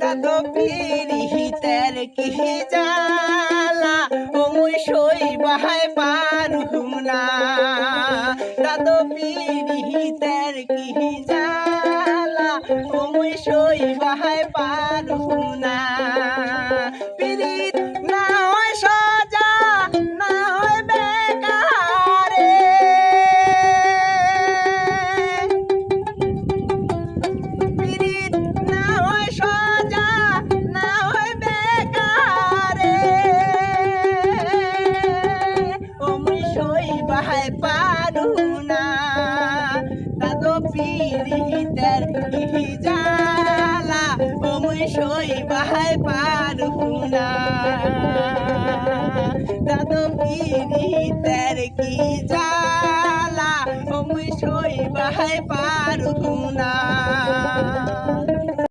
দাদো পিরিহিতের কি জালা ও মুই সইবাহাই পারুম না। দাদো পিরিহিতের কি জালা ও মুই সইবাহাই পারুম না। পিরিত না হয় সজা না হয় বেকারে, পিরিত না হয় সজা না হয় বেকারে, ও মুই সইবাহাই পারুম না। দাদো পিরিতের কি জালা ও মুই সইবাহাই পারুম না। দাদো পিরিতের কি জালা ও মুই সইবাহাই পারুম না।